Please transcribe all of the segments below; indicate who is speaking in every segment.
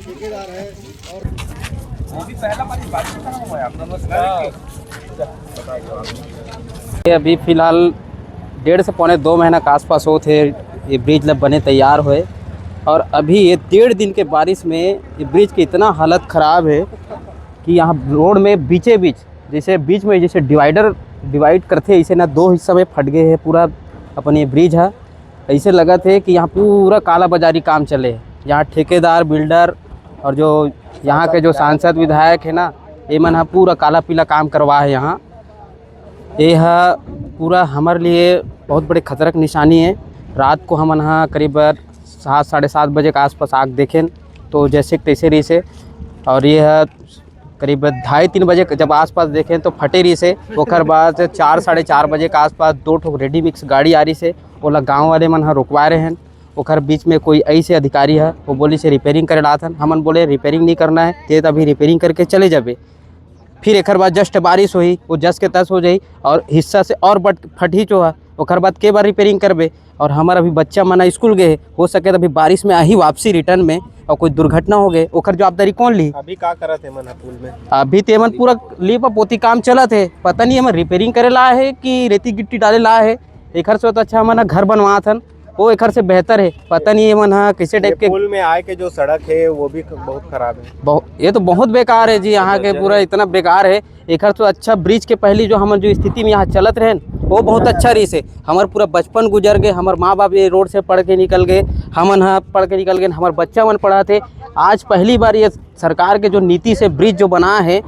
Speaker 1: ठेकेदार है और
Speaker 2: ये अभी फ़िलहाल 1.5 से पौने 2 महीना के आसपास हो थे ये ब्रिज लब बने तैयार हुए। और अभी ये 1.5 दिन के बारिश में ये ब्रिज की इतना हालत ख़राब है कि यहाँ रोड में बीचे बीच जैसे बीच में जैसे डिवाइड करते हैं, इसे ना 2 हिस्सा में फट गए हैं पूरा अपन ये ब्रिज है। ऐसे लगा थे कि यहाँ पूरा काला बाजारी काम चले है। यहाँ ठेकेदार बिल्डर और जो यहाँ के जो सांसद विधायक है ना, ये मन पूरा काला पीला काम करवा है। यहाँ ये पूरा हमारे लिए बहुत बड़े खतरा की निशानी है। रात को हम यहाँ करीब 7 साढ़े 7 बजे के आसपास आग देखें तो जैसे तैसे रही से, और ये करीब 2:30-3 बजे जब आसपास देखें तो फटे रही से। ओकर बाद 4 साढ़े 4 बजे के आसपास 2 ठो रेडी मिक्स गाड़ी आ रही से, ओला गाँव वाले मन रुकवा रहे हैं। ओकर बीच में कोई ऐसे अधिकारी है वो बोली से रिपेयरिंग करे ला था। हमन बोले रिपेयरिंग नहीं करना है, ते अभी रिपेयरिंग करके चले जाबे। फिर एक बाद जस्ट बारिश हुई, वो जस के तस हो जाई और हिस्सा से और फट ही चोहा। ओकर बाद के बार रिपेयरिंग करबे। और हमारा अभी बच्चा मना स्कूल गए, हो सके तो अभी बारिश में आही वापसी रिटर्न में और कोई दुर्घटना हो गए, ओकर जवाबदारी कौन ली?
Speaker 1: अभी का करत है मन पुल में?
Speaker 2: अभी तेमन पूरा लीपा पोती काम चलत है। पता नहीं हमन रिपेयरिंग करे ला है कि रेती गिट्टी डाले ला है। एकर से तो अच्छा हमन घर बनवा थन, वो एकर से बेहतर है। पता नहीं ये मन कैसे टाइप के
Speaker 1: पुल में आए के जो सड़क है वो भी बहुत खराब है।
Speaker 2: ये तो बहुत बेकार है जी, यहाँ के पूरा इतना बेकार है। एकर तो अच्छा ब्रिज के पहली जो हम जो स्थिति में यहाँ चलत रहे वो बहुत अच्छा रही से। हमार पूरा बचपन गुजर गए, हमारे माँ बाप ये रोड से पढ़ के निकल गए, हमन यहाँ पढ़ के निकल गए, हमारे बच्चा मन पढ़ा थे। आज पहली बार ये सरकार के जो नीति से ब्रिज जो बना है,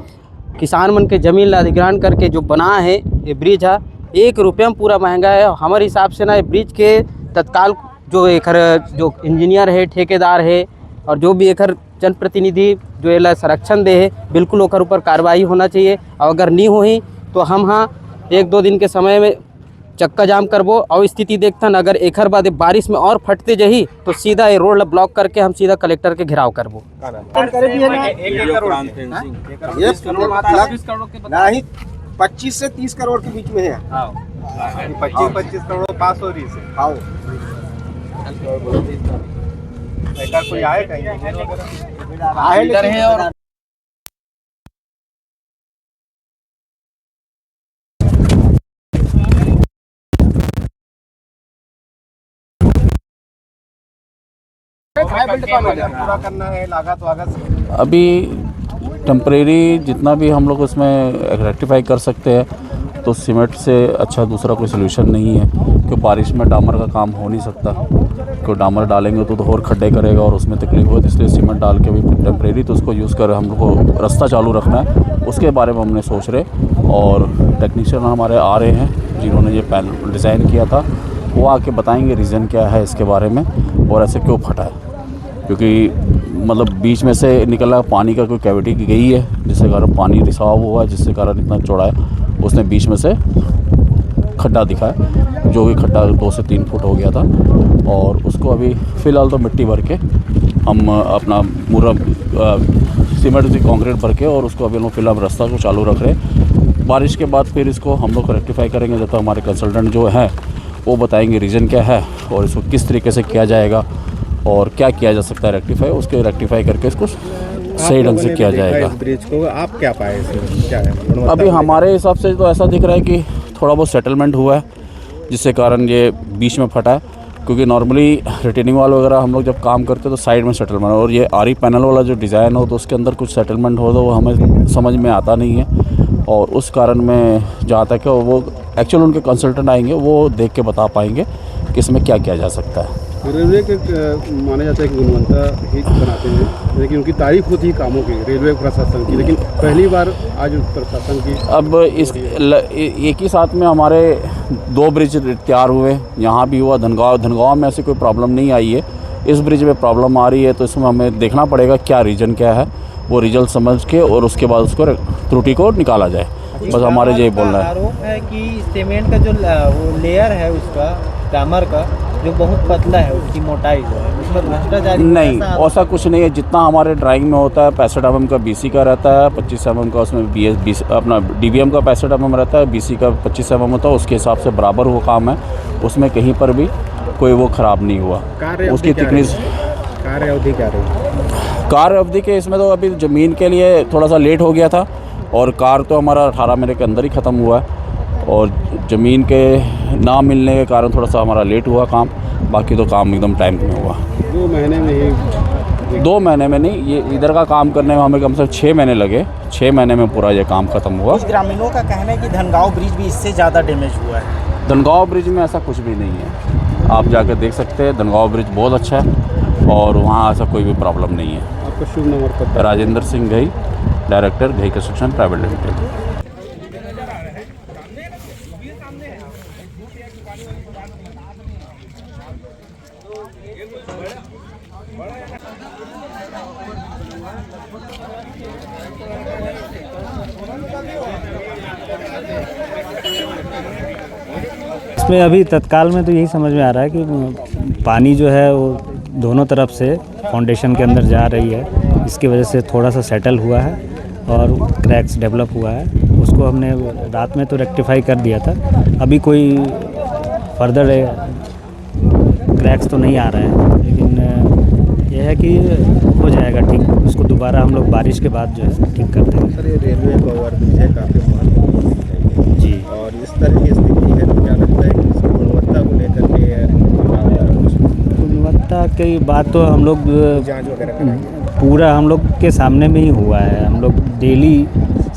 Speaker 2: किसान मन के जमीन ला अधिग्रहण करके जो बना है ये ब्रिज है, 1 रुपया में पूरा महंगा है। हमारे हिसाब से ना ये ब्रिज के तत्काल जो एकर जो इंजीनियर है, ठेकेदार है और जो भी एकर जनप्रतिनिधि जो ये संरक्षण दे है, बिल्कुल ओकर ऊपर कार्रवाई होना चाहिए। और अगर नहीं हुई तो हम हाँ 1-2 दिन के समय में चक्का जाम करबो और स्थिति देखतन। अगर एकर बाद बारिश में और फटते जही तो सीधा ये रोड ब्लॉक करके हम सीधा कलेक्टर के घेराव करबो।
Speaker 1: नहीं 25 से 30 करोड़ के बीच में है। 25 करोड़ पास हो रही है। हाँ कोई आए कहीं और पूरा करना है लागत वागत।
Speaker 3: अभी टेम्परेरी जितना भी हम लोग उसमें रेक्टिफाई कर सकते हैं, तो सीमेंट से अच्छा दूसरा कोई सोल्यूशन नहीं है। क्योंकि बारिश में डामर का काम हो नहीं सकता, क्योंकि डामर डालेंगे तो और खड्डे करेगा और उसमें तकलीफ होती है। इसलिए सीमेंट डाल के भी टेम्परेरी तो उसको यूज़ कर हम लोग को रास्ता चालू रखना है, उसके बारे में हमने सोच रहे। और टेक्नीशियन हमारे आ रहे हैं जिन्होंने ये पैनल डिज़ाइन किया था, वो आके बताएंगे रीज़न क्या है इसके बारे में और ऐसे क्यों फटा है। क्योंकि मतलब बीच में से निकला पानी का कोई कैविटी गई है, जिससे कारण पानी रिसाव हुआ है, जिससे कारण इतना चौड़ा है। उसने बीच में से खड्डा दिखा है, जो कि खड्डा 2 से 3 फुट हो गया था। और उसको अभी फ़िलहाल तो मिट्टी भर के हम अपना पूरा सीमेंट से कंक्रीट भर के और उसको अभी हम फिलहाल रास्ता को चालू रख रहे हैं। बारिश के बाद फिर इसको हम लोग रेक्टिफाई करेंगे। जब तक हमारे कंसल्टेंट जो हैं वो बताएंगे रीज़न क्या है और इसको किस तरीके से किया जाएगा और क्या किया जा सकता है रेक्टिफाई, उसके रेक्टिफाई करके इसको सही ढंग से किया जाएगा।
Speaker 1: ब्रिज को आप क्या पाए इसमें क्या है?
Speaker 3: अभी हमारे हिसाब से तो ऐसा दिख रहा है कि थोड़ा बहुत सेटलमेंट हुआ है, जिससे कारण ये बीच में फटा है। क्योंकि नॉर्मली रिटेनिंग वाल वगैरह हम लोग जब काम करते हैं तो साइड में सेटलमेंट, और ये आरी पैनल वाला जो डिज़ाइन हो तो उसके अंदर कुछ सेटलमेंट हो तो वो हमें समझ में आता नहीं है। और उस कारण में जहाँ तक है वो एक्चुअल उनके कंसल्टेंट आएंगे, वो देख के बता पाएंगे कि इसमें क्या किया जा सकता है।
Speaker 4: रेलवे के माना जाता है कि गुणवत्ता हित बनाते हैं, लेकिन उनकी तारीफ होती है कामों की रेलवे प्रशासन की, लेकिन पहली बार आज प्रशासन की
Speaker 3: अब इस एक ही साथ में हमारे 2 ब्रिज तैयार हुए। यहाँ भी हुआ, धनगांव में ऐसी कोई प्रॉब्लम नहीं आई है। इस ब्रिज में प्रॉब्लम आ रही है, तो इसमें हमें देखना पड़ेगा क्या रीज़न क्या है, वो रिजल्ट समझ के और उसके बाद उसको त्रुटि को निकाला जाए। बस हमारे यही बोलना है।
Speaker 5: आरोप है कि सीमेंट का जो वो लेयर है उसका डामर का जो बहुत पतला है, उसकी मोटाई जो है उसमें भ्रष्टाचार
Speaker 3: नहीं, ऐसा कुछ नहीं है। जितना हमारे ड्राइंग में होता है 65 mm का BC का रहता है, 25 mm का उसमें BS अपना DBM का 65 mm रहता है, BC का 25 mm होता है। उसके हिसाब से बराबर वो काम है, उसमें कहीं पर भी कोई वो ख़राब नहीं हुआ।
Speaker 1: कार्य
Speaker 3: उसकी थिकनेस
Speaker 1: कार्य अवधि क्या रही?
Speaker 3: कार अवधि के इसमें तो अभी ज़मीन के लिए थोड़ा सा लेट हो गया था, और कार तो हमारा 18 महीने के अंदर ही ख़त्म हुआ है, और ज़मीन के ना मिलने के कारण थोड़ा सा हमारा लेट हुआ काम, बाकी तो काम एकदम टाइम में हुआ।
Speaker 4: 2 महीने में ही
Speaker 3: 2 महीने में नहीं, ये इधर का काम करने में हमें कम से कम 6 महीने लगे। 6 महीने में पूरा ये काम ख़त्म हुआ।
Speaker 6: कुछ ग्रामीणों का कहना है कि धनगांव ब्रिज भी इससे ज़्यादा डैमेज हुआ है।
Speaker 3: धनगांव ब्रिज में ऐसा कुछ भी नहीं है, आप जाकर देख सकते हैं। धनगांव ब्रिज बहुत अच्छा है और वहाँ ऐसा कोई भी प्रॉब्लम नहीं है।
Speaker 4: आपका शुभ नाम और पता?
Speaker 3: Rajendra Singh Ghai, director Ghai construction private limited.
Speaker 7: इसमें अभी तत्काल में तो यही समझ में आ रहा है कि पानी जो है वो दोनों तरफ से फाउंडेशन के अंदर जा रही है, इसकी वजह से थोड़ा सा सेटल हुआ है और क्रैक्स डेवलप हुआ है। उसको हमने रात में तो रेक्टिफाई कर दिया था, अभी कोई फर्दर क्रैक्स तो नहीं आ रहे हैं, लेकिन यह है कि हो जाएगा ठीक। उसको दोबारा हम लोग बारिश के बाद जो है ठीक कर देंगे।
Speaker 1: सर, ये रेलवे का ओवरब्रिज है, काफ़ी महत्वपूर्ण
Speaker 7: जी,
Speaker 1: और इस तरह की स्थिति है तो क्या लगता है कि इसकी गुणवत्ता को लेकर के
Speaker 7: गुणवत्ता की बात तो हम लोग
Speaker 1: जांच वगैरह कराएंगे?
Speaker 7: पूरा हम लोग के सामने में ही हुआ है। हम लोग डेली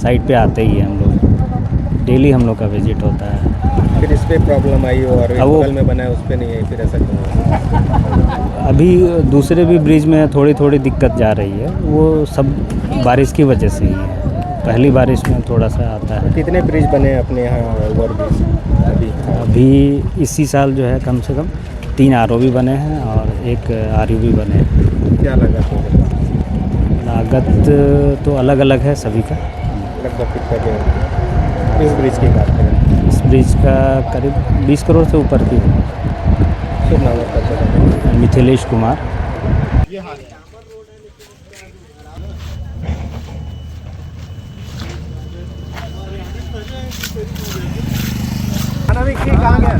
Speaker 7: साइट पे आते ही हैं, हम लोग डेली हम लोग का विजिट होता है।
Speaker 1: फिर इस पर प्रॉब्लम आई और
Speaker 7: अब वो-
Speaker 1: बगल में बना है उस पर नहीं है, फिर ऐसा क्यों हुआ?
Speaker 7: अभी दूसरे भी ब्रिज में थोड़ी थोड़ी दिक्कत जा रही है, वो सब बारिश की वजह से ही है। पहली बारिश में थोड़ा सा आता है।
Speaker 1: कितने ब्रिज बने हैं अपने यहाँ ओवरब्रिज अभी?
Speaker 7: अभी इसी साल जो है कम से कम 3 ROB बने हैं और 1 RUB बने हैं।
Speaker 1: क्या लगा तो
Speaker 7: लागत तो अलग अलग है सभी का।
Speaker 1: लगभग कितना जो इस ब्रिज की बात करें?
Speaker 7: इस ब्रिज का करीब 20 करोड़ से ऊपर की है।
Speaker 1: शुभ नाम और पता?
Speaker 7: मिथिलेश कुमार।
Speaker 1: कहाँ गया?